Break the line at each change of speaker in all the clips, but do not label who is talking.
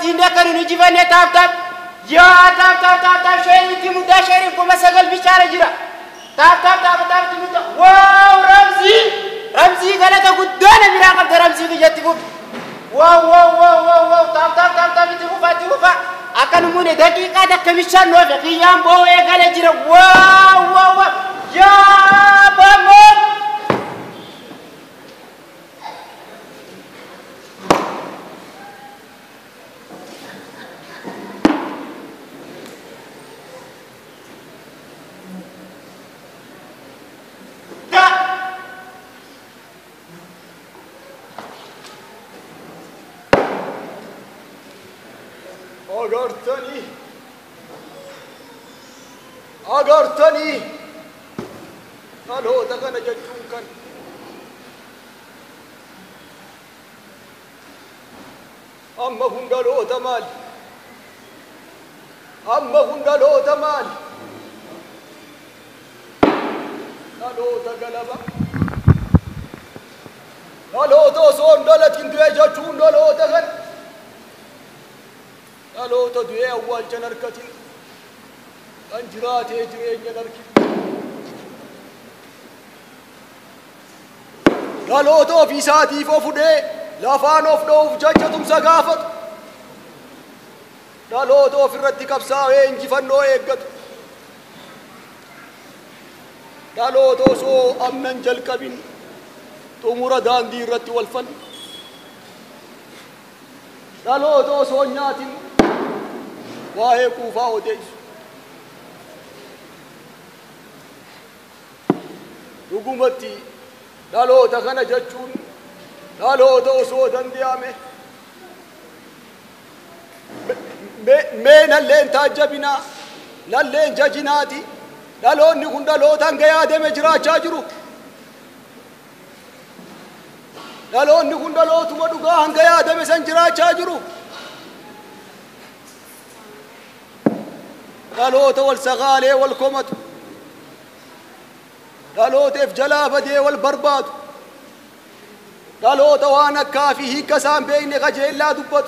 وجينا كانوا نجيبنا تاب تاب يا تاب شيء في مدة شيء كم سجل بيشارة جرا تاب تمودا واو رمزي قالت قدنا مراقب رمزي كجتكم واو تاب تكوفا akan mune dakika da kamishan no fe kiyambo e gale jira wow ya bamot
أغرتني قالوا تغنى جدونك أما هم قالوا تمال قالوا تقلبا قالوا توصون دولت كنتو يجاتون قالوا تغنى قالوا تدوي أول جنركتين أنجرات يجرين ينركي قالوا تو في ساتي فوفدي لا فانوف دوف جاجتم سقافت قالوا تو في الرد كبسا إنجي فنو إيقت قالوا تو سو أمن جلكبين تمر دان دي الرد والفن قالوا تو سو نياتين واهي كوفا وديس رقمتي لالو تغنى جتشون لالو توسو دنديامي مين اللين تاجبنا لالين جاجناتي لالو نكون لالو تنقيا دم جرا جاجرو لالو نكون لالو تمدوغا هنقيا دم سنجرا جاجرو لالو تول سغالي والكومت قالوا تف جلابة دي والبرباد قالوا توانا كافي هي كسام بين غجل لا دبت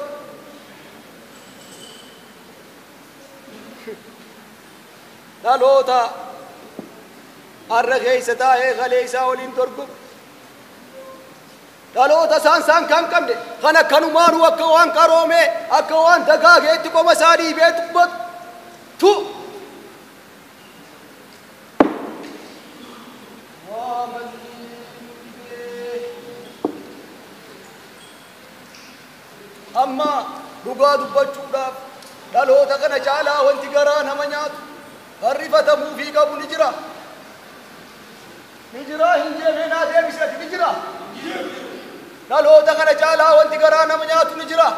قالوا تا الرغي ستاي غليسا ولين ترقب قالوا تا سان كم دي خنا كانوا مارو أكوان كرومي أكوان دقاق يتكو مساري بيت بط تو أما دقاد بجوداف لالو تغنى جالا وانتقران همانيات الرفة مو في قبو نجرا هنجي مينا دي بسرت نجرا لالو تغنى جالا وانتقران همانيات نجرا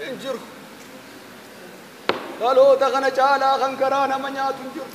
انجر لالو تغنى جالا غنقران همانيات نجر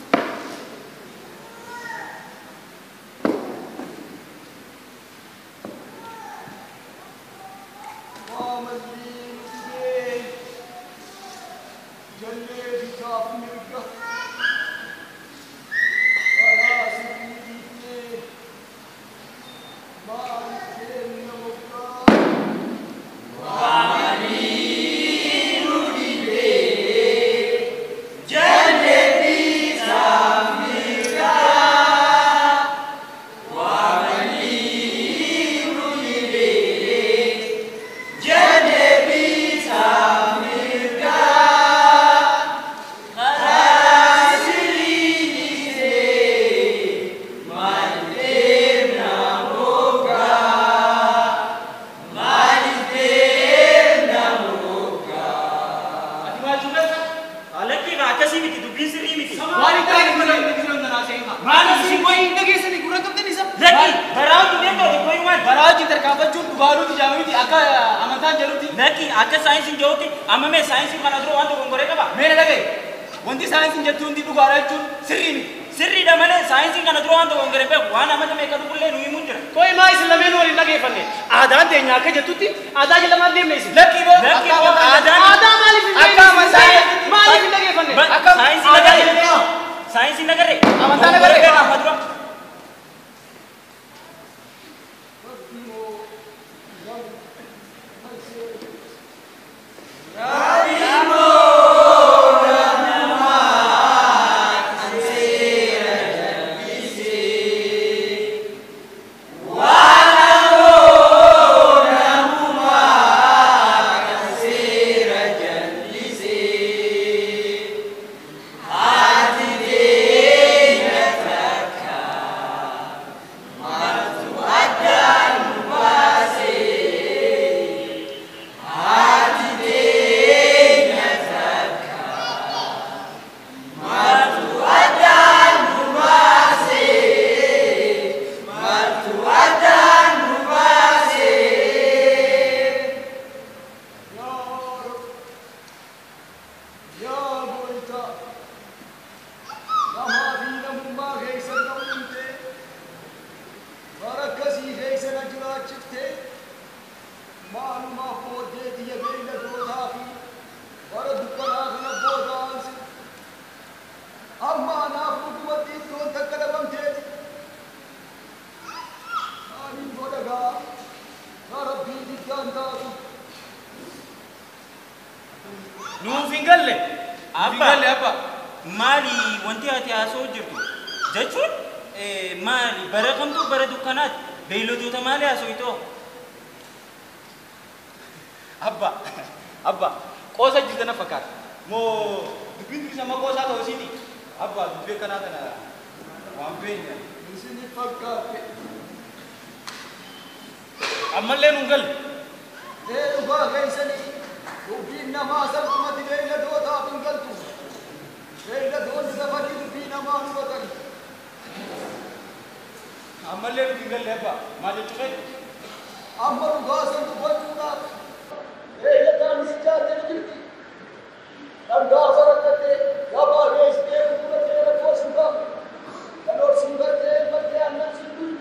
يا ربي جدان تاتو
نوفين قال لي أبا مالي وانتي هاتي أسوء جرتو جاتشون مالي برقمتو بردو كانت بيلوتو تمالي أسويتو أبا قوسا جدنا فكار مو دبين كيسا ما قوسا توسيني أبا دبين كانت أنا وامبين
نسيني فكار
أما اللي نقول
ليه نقول غيسني دبين ما سلطمة ليلة دوتا بنقلتو ليلة دوتا سفاكي دبين ما نبتل
أما اللي نقول أبا ما جتشوفي
أما نقاسم تبجونا ليلة كان سجاد نجلتي أنقا فرقتي يابا غيس دير كورة دير كورة سنقام كنور سنقر دير بدي أنم سنقل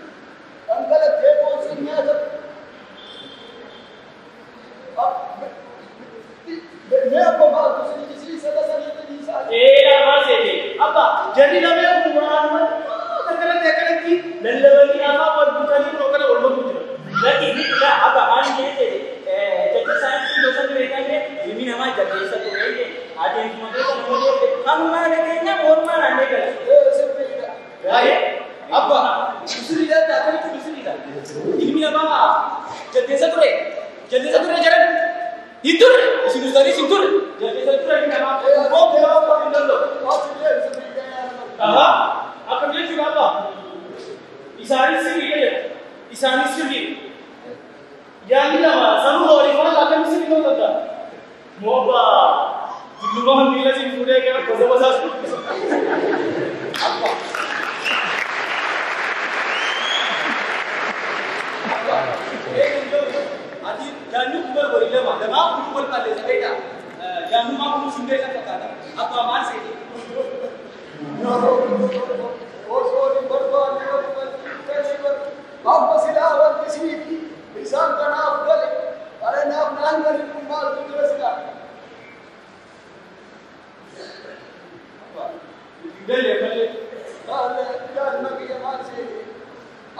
أنقلت دير كورة سنقاتب मैं आपको बात दूसरी किसी से बता नहीं सकती
ला बात है अब्बा जल्दी ना मैं कुमार मत करके देखने की लल्लवली आमा और बुखारी रोकने और मत पूछो लेकिन क्या अब्बा मान ये जैसे साइंस की दोस्तों ने देखा है जमीन हमारी जगह ऐसा तो है कि आज एक मदद हम मारे देना और मार आने का
भाई
अब्बा दूसरी जात आकर दूसरी जात जमीन हमारा जल्दी से तो जरा Intur, sini tadi sintur. Jadi satu lagi nama. Oh, dia apa pindah? Aha, akan dia juga apa? Isari sini. Yang ini nama, sama orang mana akan sini tu tanda. Moba, dulu bahan bila sini sudah kena bahasa. Apa? Adi jangan lupa berilah mak. Mak pun lupa pada saya. Jangan lupa pun sungguh kan kata. Apa aman sih?
और बर्बाद अब सिलावत किसी इंसान का नाम गले अरे नाम नाम गले कुमार तुझे का
गले
अरे यार नबी अमान से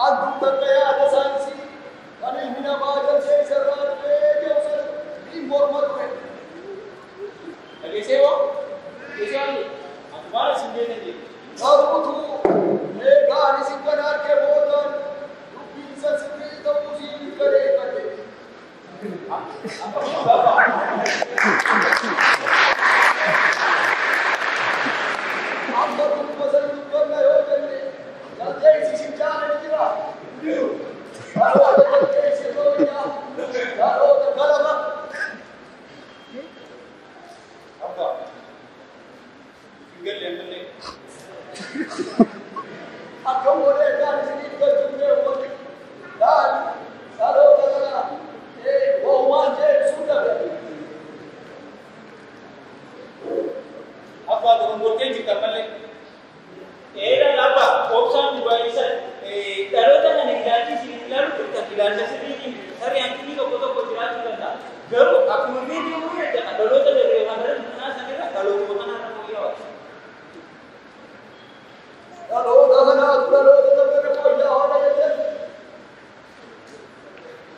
आज तक गया दसांसी अरे बिना बादल से सरदार पे के उसे भी मोहम्मद पे
कैसे हो तुम्हारा संजय ने जी
और तू ये गाड़ी से बना के बोतल रुपी संस्कृति तो उसी करे करते आप तो मसल ऊपर में हो जल्दी जल्दी इसी शिक्षा नहीं दिला हेलो तो कैसे हो गया हेलो तो गलबा
अब्बा फिंगर लेंगे
आपको बोले गाड़ी से निकल चुके हो यार हेलो तो गला ये वो मान जे सुंदर
अब्बा तो बोल के जी करने ले एरा अब्बा ऑप्शन दुबई से तारो तो नहीं गाड़ी से निकला तो किलान से भी अरे अंकिनी को तो जिरा करता जरूर आप मम्मी भी हुए तारो तो ले हमारे ना सके तारो को बना हो गया
हेलो तो गला तो मेरे को या हो रहा है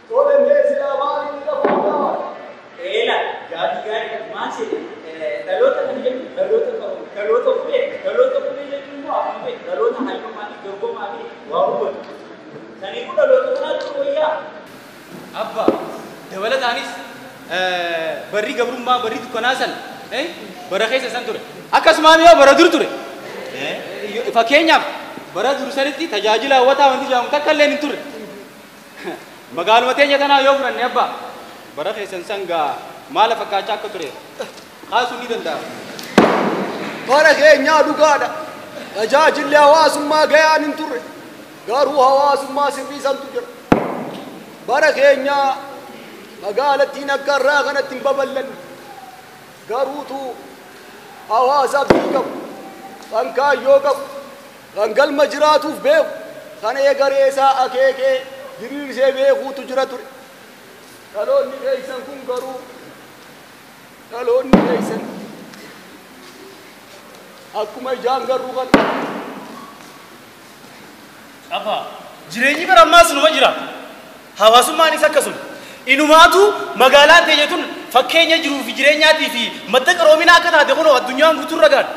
तोले में से हमारी तरफ होगा
एला गाड़ी मान से तारो तो नहीं तारो तो पूरे लेकिन वो आप में तारो तो हाई को मानी जोको मानी वाह बोल सनी को तारो तो ना तो भैया
Abba, dabalat anis barri gabrummaa barri dukkanaasan bara keessa san ture. Akkasumaan yoo bara dur ture. Fakkeenyaaf bara dur sanitti tajaajila hawwataa wanti jedhamu takka illee hin turre. Magaaluma teenya tanaa yoo fudhanne abba bara keessan san gaa maala fakkaachaa akka ture kaasuu ni danda'a.
bara keenyaa dhugaadha tajaajilli hawaasummaa gayaan hin turre garuu hawaasummaa sirriisantu jira bara keenyaa magaalattiin akka irraa kanatti hin babal'anne garuutu hawaasaaf qabu kan kaayyoo qabu kan galma jiraatuuf beeku kan eegaree isaa akeekee diriirsee beekuutu jira ture dhaloonni keessan kun garuu dhaloonni keessan akkuma ijaan garuu kan
Abba, jireenyi bara ammaas numa jira. hawaasummaan isa akkasuma inumaatu magaalaan teenyatun fakkeenya jiruu fi jireenyaatii fi madda qaroominaa akka taate kunoo addunyaan guutuun ragaan.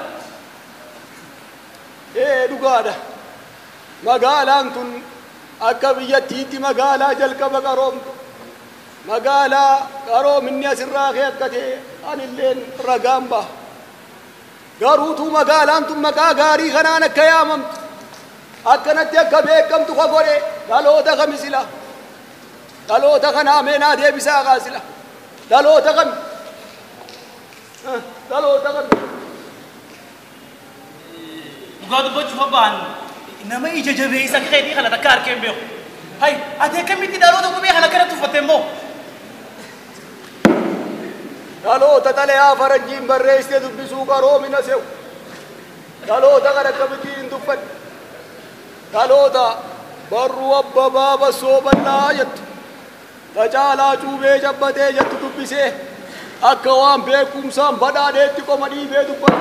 Dhugaadha. Magaalaan tun akka biyyattiitti magaalaa jalqaba qaroomtu. Magaalaa qaroominni asirraa kee akka ta'e anilleen ragaan ba'a. Garuutu magaalaan tun maqaa gaarii kanaan akka yaamamtu akkanatti akka beekamtu ka godhe dhaloota kami sila dhaloota kanaa meenaa deebisaa kaasila dhaloota kami dhaloota kami.
Dhugaa dubbachuuf abbaan nama ija jabeessa keetii kana takka harkeen beeku. Hay ati akkamitti dhaloota qubee kana kana tuffatte immoo?
Dhaloota xalayaa faranjiin barreessitee dubbisuu qaroomina se'u. Dhaloota kana akkamitti hin tuffanne. Dhaloota barruu abbabaa bassoo bal'aa jettu. Tacaalaa cuubee cabbatee jettu dubbisee akka waan beekumsaan badhaadheetti qoma dhiibee dubbatu.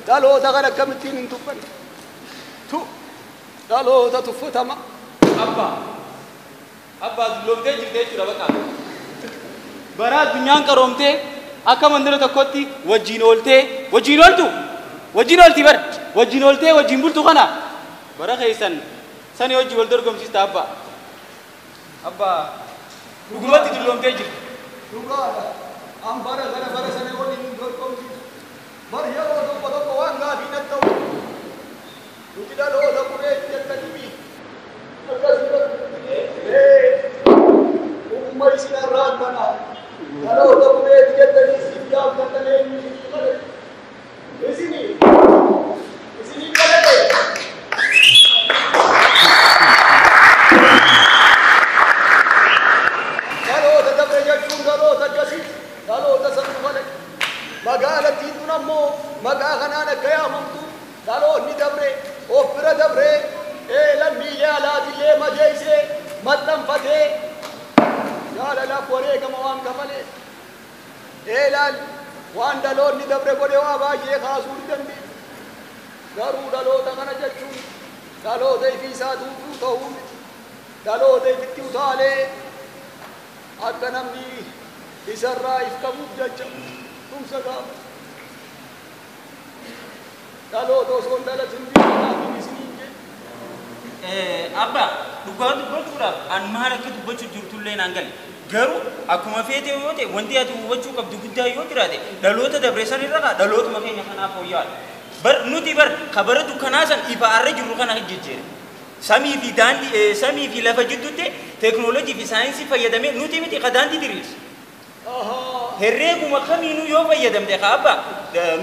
Dhaloota kana akkamittiin hin tuffanne. Dhaloota tuffatama.
Abbaa dulloomtee jirtee jechuudha bakka. Bara addunyaan qaroomtee akka mandira tokkotti wajjin ooltee wajjin ooltu wajjin oolti bar wajjin ooltee wajjin bultu kana bara keessan sani hojii wal dorgomsiista abbaa dhugumatti dulloomtee jirti.
Dhugaadha. An bara sana waliin dorgomsiisu. Bar yeroo tokko waan gaafii natti ta'u. Nuti dhaloota qureetti jettanii umma isin irraan kana dhaloota qureetti jettanii siif yaabbatanii isinii kadhate. Dhaloota dabre jechuun dhaloota akkasii dhaloota sanuu malee magaalattiin tun ammoo maqaa kanaan akka yaamamtu dhaloonni dabre of bira dabre lammiilee alaatillee majeessee maxxanfatee jaalalaaf wareegama waan kafalee laal waan dhaloonni dabre godhe waa baay'ee kaasuu ni dandeenya. Garuu dhaloota kana jechuun dhaloota ifiisaa tuutuu ta'uu miti. Dhaloota ifitti utaalee akka namni isarraa if qabuuf jecha tumsa gaafa. Dhaloota osoo hin dhalatin biyyaatiin isiniin jedhe.
Abba dhugaa dubbachuudhaaf an maal akka dubbachuu jirtullee naan galle. Garuu akkuma feete yoo ta'e wanti ati hubachuu qabdu guddaa yoo jiraate dhaloota dabre san irra dhalootuma keenya kanaaf fooyya'aadha. Nuti kabara dukkanaa san ifaarra jirru kana jijjiire. Samii fi lafa jidduutti teekinooloojii fi saayinsii fayyadamee nuti miti daandii diriirsa. Herreeguma kamiinuu yoo fayyadamte abba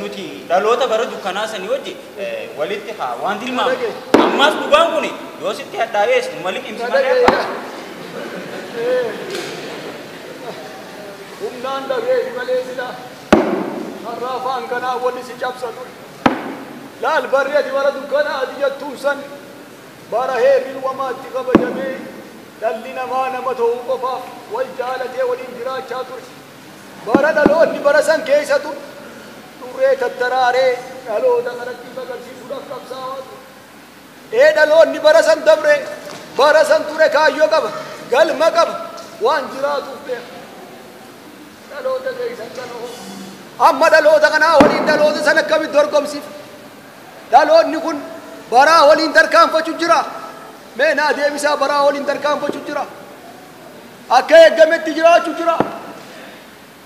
nuti dhaloota bara dukkanaa sanii wajji walitti wanti ilmaamu. Ammaas dhugaan kun yoo sitti hadhaa'ees malik imsimalee
humnaan dhageeti malee sila har'a afaan kanaa wali si cabsa ture. Laal barri ati bara dukkanaa ati jettuun san bara heerri wamaatti kabajamee dhalli namaa nama ta'uu qofaaf wal jaalatee waliin jiraachaa ture. Bara dhaloonni bara san keessa turree tattaraaree dhaloota kanatti agarsiisuudhaaf qabsaa'aa ture. Dhaloonni bara san dabre bara san ture kaayyoo qaba galma qaba waan jiraatuuf beeka. Dhaloota keessan kanoo amma dhaloota kanaa waliin dhaloota san akkamitti dorgomsiif? Dhaloonni kun baraa waliin tarkaanfachuu jira. Mee naa deebisaa baraa waliin tarkaanfachuu jira. Akka eeggametti jiraachuu jira.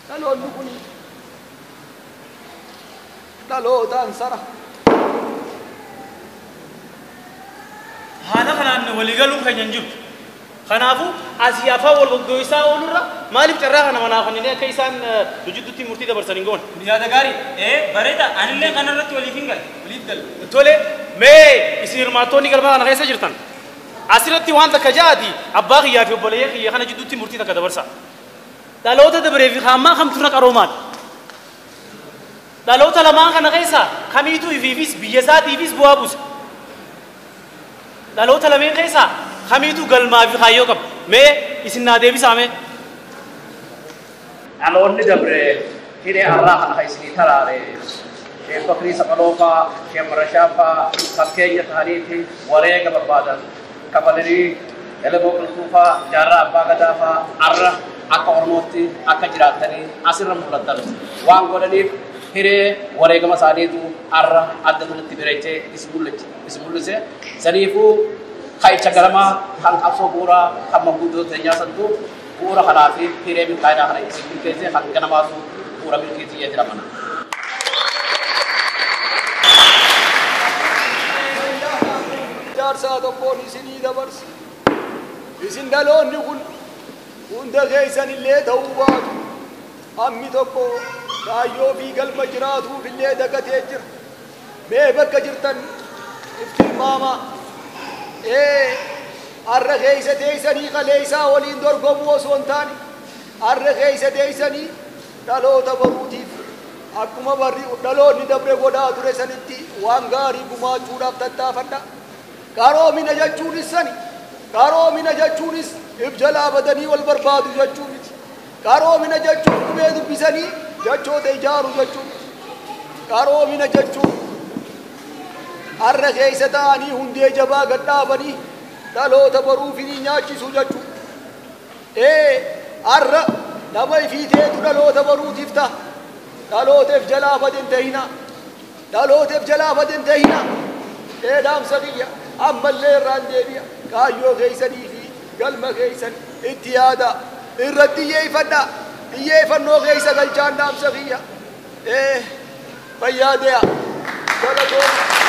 Dhaloonni kun dhalootaan sara.
haala kanaan waliigaluu keenya hin jiru. Kanaafuu asii afaan wal goggoisaa oolurra maaliif carraa kana manaaf kanneen akka isaan jidduutti murtii dabarsan hin goone. Yaada gaarii bareeda anillee kanarratti waliif hin galle. Tole mee isin hirmaattoonni galma kana keessa jirtan asirratti waan takka jaati abbaa kiyyaa fi obboleeyyaa kiyya kana jidduutti murtii takka dabarsa. Dhaloota dabree fi hammaa kamturra qaroomaan. Dhaloota lamaan kana keessa kamiitu ifiifis biyya isaatiifis bu'aa buusa. Dhaloota lameen keessa kamiitu galmaa fi kaayyoo qaba. Mee isin naa deebisaa mee.
Dhaloonni dabree hidhee har'aa kana isinii taraare Sheekh Bakrii Saqaloofaa, Sheekh Marashaafaa fakkeenya ta'aniiti wareega barbaadan kabalanii Eleboo qilxuufaa jaarraa abbaa gadaafaa arra akka ormootti akka jiraatanii asirra mul'atan waan godhaniif hiree wareegama isaaniitu arra adda duratti bireechee is mul'ise saniifuu ka'icha garamaa kan qabsoo bu'uuraa kan manguddoo teenyaa santuu bu'uura kanaa fi hiree milkaa'inaa kana isin milkeessee kan ganamaatu bu'uura milkeessiyee jedhamana.
Jaarsaa tokkoon isinii dabarsi. Isin dhaloonni kun hunda keessan illee ta'uu baatu. Hammi tokko kaayyoo fi galma jiraatuuf illee dagatee jira. Mee bakka jirtan iftilmaamaa. Har'a keessa teessanii kaleessaa waliin dorgomuu osoo hin taane har'a keessa teessanii dhaloota baruutiif akkuma barri dhaloonni dabre godhaa ture sanitti waan gaarii gumaachuudhaaf tattaafadha. Qaroomina jechuunis sani. Qaroomina jechuunis if jalaa badanii wal barbaadu jechuu miti. Qaroomina jechuun qubee dubbisanii jechoota ijaaru jechuu miti. Qaroomina jechuun har'a keessa ta'anii hundee jabaa gad dhaabanii dhaloota baruufinii nyaachisu jechuu. Har'a nama ifiiteetu dhaloota baruutiif ta'a. Dhalooteef jalaa baden ta'ina. Dhalooteef jalaa baden ta'ina. Dhaamsa kiyya ammallee irraan deebi'a. Kaayyoo keessanii fi galma keessan itti yaada. Irratti xiyyeeffadha. Xiyyeeffannoo keessa galchaan dhaamsa kiyya. Fayyaa dee'a. Galatooma.